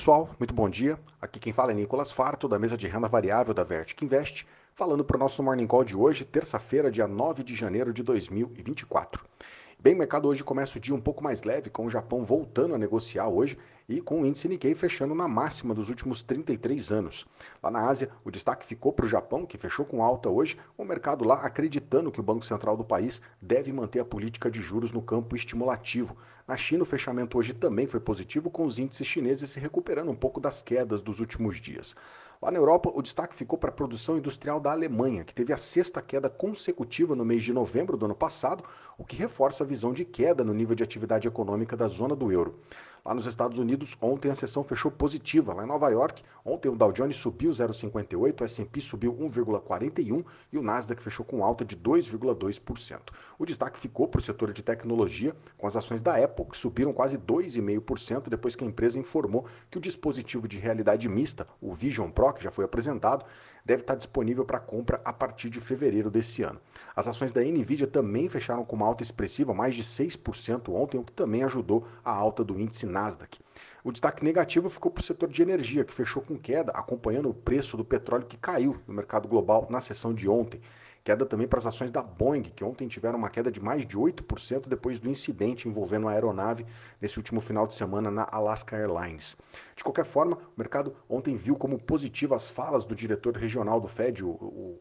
pessoal, muito bom dia. Aqui quem fala é Nicolas Farto, da mesa de renda variável da Vertic Invest, falando para o nosso Morning Call de hoje, terça-feira, dia 9 de janeiro de 2024. Bem, o mercado hoje começa o dia um pouco mais leve, com o Japão voltando a negociar hoje e com o índice Nikkei fechando na máxima dos últimos 33 anos. Lá na Ásia, o destaque ficou para o Japão, que fechou com alta hoje, o mercado lá acreditando que o Banco Central do país deve manter a política de juros no campo estimulativo. Na China, o fechamento hoje também foi positivo, com os índices chineses se recuperando um pouco das quedas dos últimos dias. Lá na Europa, o destaque ficou para a produção industrial da Alemanha, que teve a sexta queda consecutiva no mês de novembro do ano passado, o que reforça a visão de queda no nível de atividade econômica da zona do euro. Lá nos Estados Unidos, ontem a sessão fechou positiva. Lá em Nova York, ontem o Dow Jones subiu 0,58, o S&P subiu 1,41 e o Nasdaq fechou com alta de 2,2%. O destaque ficou para o setor de tecnologia, com as ações da Apple, que subiram quase 2,5% depois que a empresa informou que o dispositivo de realidade mista, o Vision Pro, que já foi apresentado, deve estar disponível para compra a partir de fevereiro desse ano. As ações da Nvidia também fecharam com uma alta expressiva, mais de 6% ontem, o que também ajudou a alta do índice Nasdaq. O destaque negativo ficou para o setor de energia, que fechou com queda, acompanhando o preço do petróleo que caiu no mercado global na sessão de ontem. Queda também para as ações da Boeing, que ontem tiveram uma queda de mais de 8% depois do incidente envolvendo a aeronave nesse último final de semana na Alaska Airlines. De qualquer forma, o mercado ontem viu como positivo as falas do diretor regional do Fed, o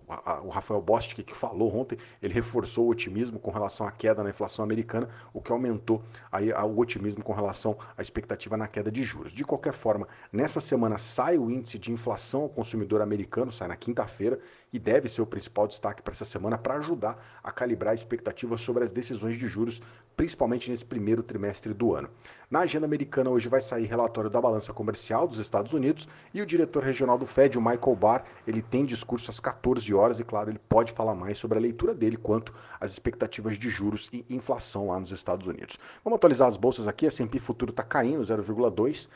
Rafael Bostic, que falou ontem. Ele reforçou o otimismo com relação à queda na inflação americana, o que aumentou aí o otimismo com relação à expectativa na queda de juros. De qualquer forma, nessa semana sai o índice de inflação ao consumidor americano, sai na quinta-feira, e deve ser o principal destaque para essa semana para ajudar a calibrar a expectativa sobre as decisões de juros, principalmente nesse primeiro trimestre do ano. Na agenda americana hoje vai sair relatório da balança comercial dos Estados Unidos e o diretor regional do Fed, o Michael Barr, ele tem discurso às 14 horas e, claro, ele pode falar mais sobre a leitura dele quanto às expectativas de juros e inflação lá nos Estados Unidos. Vamos atualizar as bolsas aqui, a S&P Futuro está caindo 0,2%,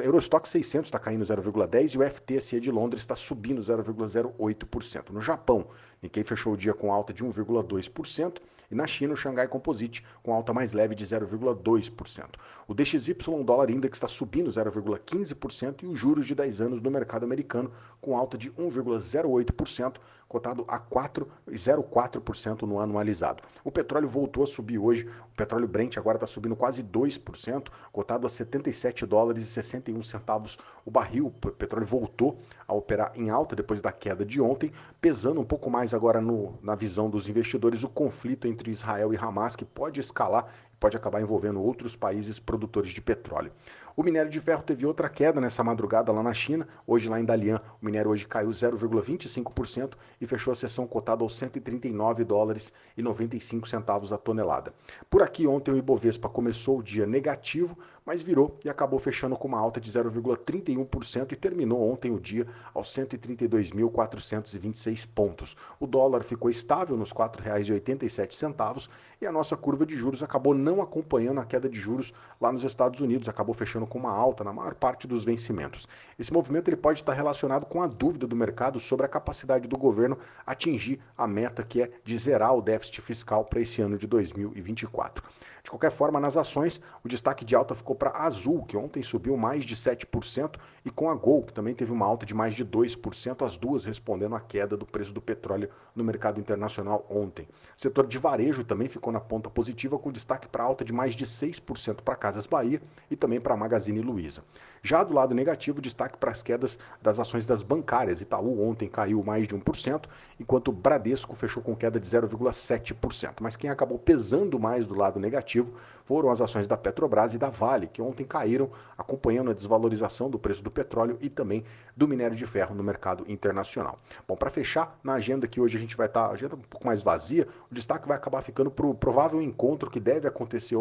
Eurostock 600 está caindo 0,10% e o FTSE de Londres está subindo 0,08%. No Japão, Nikkei fechou o dia com alta de 1,2% e na China o Xangai Composite com alta mais leve de 0,2%. O DXY dólar index está subindo 0,15% e os juros de 10 anos no mercado americano com alta de 1,08%, cotado a 0,4% no anualizado. O petróleo voltou a subir hoje, o petróleo Brent agora está subindo quase 2%, cotado a 77 dólares e 61 centavos o barril. O petróleo voltou a operar em alta depois da queda de ontem, pesando um pouco mais agora na visão dos investidores o conflito entre Israel e Hamas, que pode escalar e pode acabar envolvendo outros países produtores de petróleo. O minério de ferro teve outra queda nessa madrugada lá na China. Hoje lá em Dalian, o minério hoje caiu 0,25% e fechou a sessão cotada aos 139 dólares e 95 centavos a tonelada. Por aqui ontem o Ibovespa começou o dia negativo, mas virou e acabou fechando com uma alta de 0,31% e terminou ontem o dia aos 132.426 pontos. O dólar ficou estável nos R$ 4,87 e a nossa curva de juros acabou não acompanhando a queda de juros lá nos Estados Unidos, acabou fechando com uma alta na maior parte dos vencimentos. Esse movimento ele pode estar relacionado com a dúvida do mercado sobre a capacidade do governo atingir a meta que é de zerar o déficit fiscal para esse ano de 2024. De qualquer forma, nas ações, o destaque de alta ficou para a Azul, que ontem subiu mais de 7%, e com a Gol, que também teve uma alta de mais de 2%, as duas respondendo à queda do preço do petróleo no mercado internacional ontem. O setor de varejo também ficou na ponta positiva, com destaque para alta de mais de 6% para Casas Bahia e também para a Magazine Luiza. Já do lado negativo, destaque para as quedas das ações das bancárias. Itaú ontem caiu mais de 1%, enquanto o Bradesco fechou com queda de 0,7%. Mas quem acabou pesando mais do lado negativo foram as ações da Petrobras e da Vale, que ontem caíram, acompanhando a desvalorização do preço do petróleo e também do minério de ferro no mercado internacional. Bom, para fechar, na agenda que hoje a gente vai estar, a agenda um pouco mais vazia, o destaque vai acabar ficando para o provável encontro que deve acontecer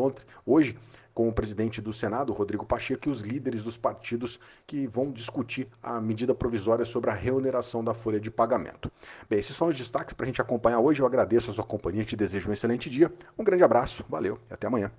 hoje, com o presidente do Senado, Rodrigo Pacheco, e os líderes dos partidos que vão discutir a medida provisória sobre a reoneração da folha de pagamento. Bem, esses são os destaques para a gente acompanhar hoje. Eu agradeço a sua companhia, te desejo um excelente dia, um grande abraço, valeu e até amanhã.